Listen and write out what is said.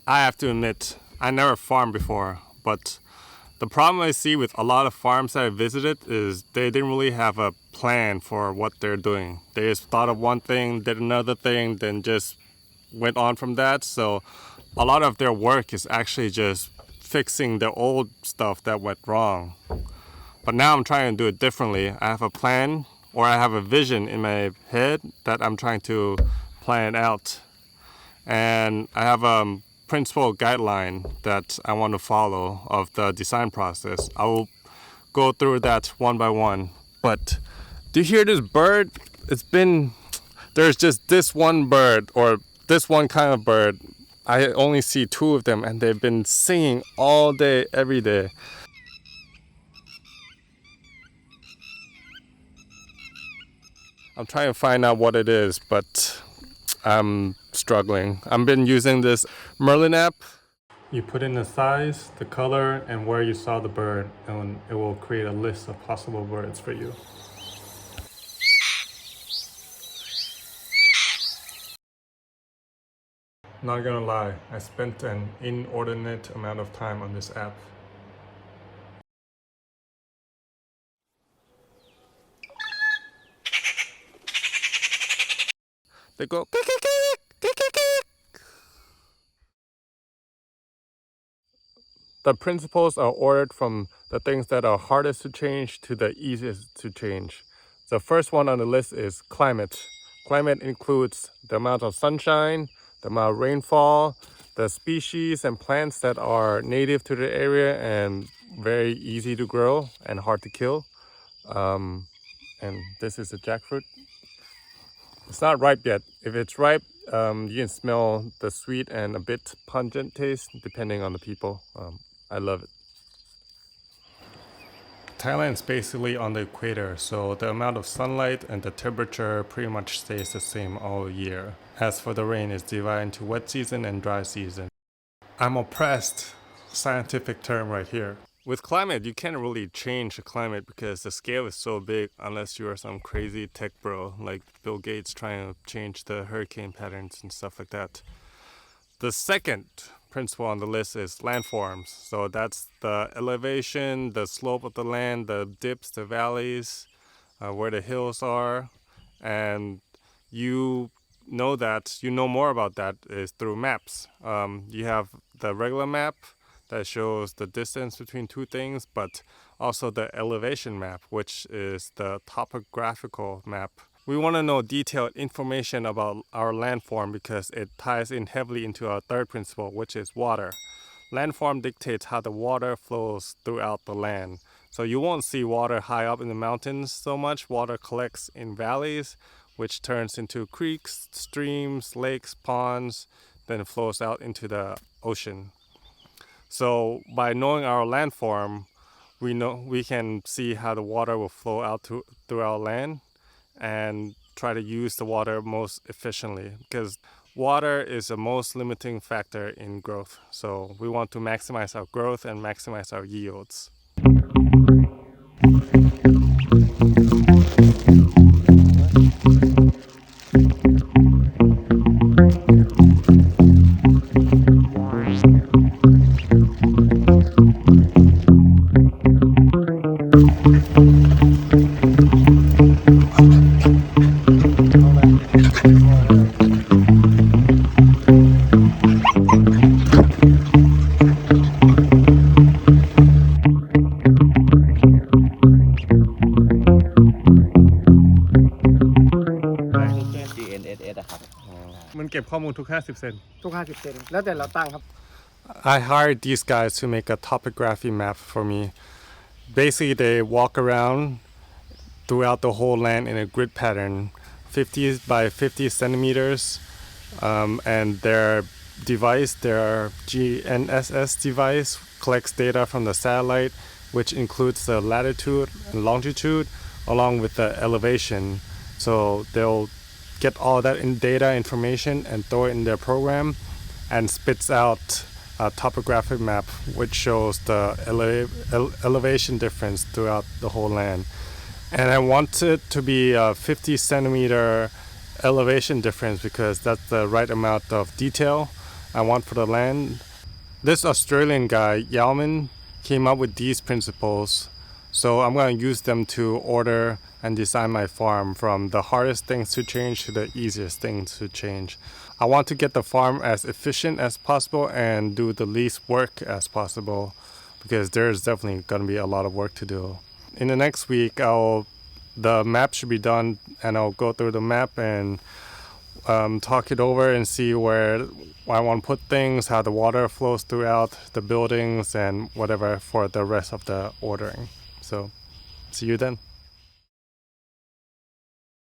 I have to admit, I never farmed before, but the problem I see with a lot of farms that I visited is they didn't really have a plan for what they're doing. They just thought of one thing, did another thing, then just went on from that. So a lot of their work is actually just fixing the old stuff that went wrong. But now I'm trying to do it differently. I have a plan, or I have a vision in my head that I'm trying to plan out. And I have a principle guideline that I want to follow of the design process. I will go through that one by one. But do you hear this bird? There's just this one bird, or this one kind of bird. I only see two of them, and they've been singing all day, every day. I'm trying to find out what it is, but I'm struggling. I've been using this Merlin app. You put in the size, the color, and where you saw the bird, and it will create a list of possible birds for you. Not gonna lie, I spent an inordinate amount of time on this app. They go kick, kick, kick, kick, kick, kick. The principles are ordered from the things that are hardest to change to the easiest to change. The first one on the list is climate. Climate includes the amount of sunshine, the amount of rainfall, the species and plants that are native to the area and very easy to grow and hard to kill. And this is the jackfruit. It's not ripe yet. If it's ripe, you can smell the sweet and a bit pungent taste depending on the people. I love it. Thailand is basically on the equator, so the amount of sunlight and the temperature pretty much stays the same all year. As for the rain, it's divided into wet season and dry season. I'm oppressed. Scientific term right here. With climate, you can't really change the climate because the scale is so big unless you are some crazy tech bro like Bill Gates trying to change the hurricane patterns and stuff like that. The second principle on the list is landforms. So that's the elevation, the slope of the land, the dips, the valleys, where the hills are. And you know more about that is through maps. You have the regular map that shows the distance between two things, but also the elevation map, which is the topographical map. We want to know detailed information about our landform because it ties in heavily into our third principle, which is water. Landform dictates how the water flows throughout the land. So you won't see water high up in the mountains so much. Water collects in valleys, which turns into creeks, streams, lakes, ponds, then flows out into the ocean. So by knowing our landform, we can see how the water will flow out through our land and try to use the water most efficiently because water is the most limiting factor in growth. So we want to maximize our growth and maximize our yields. GNSS อะครับ มันเก็บข้อมูลทุก50 เซน ทุก50 เซนแล้วแต่เราตั้งครับ I hired these guys to make a topography map for me. Basically, they walk around throughout the whole land in a grid pattern, 50 by 50 centimeters, and their GNSS device, collects data from the satellite, which includes the latitude and longitude, along with the elevation. So they'll get all that data information and throw it in their program and spits out topographic map which shows the elevation difference throughout the whole land. And I want it to be a 50 centimeter elevation difference because that's the right amount of detail I want for the land. This Australian guy, Yalman, came up with these principles. So I'm going to use them to order and design my farm from the hardest things to change to the easiest things to change. I want to get the farm as efficient as possible and do the least work as possible because there's definitely going to be a lot of work to do. In the next week, the map should be done and I'll go through the map and talk it over and see where I want to put things, how the water flows throughout the buildings and whatever for the rest of the ordering. So, see you then.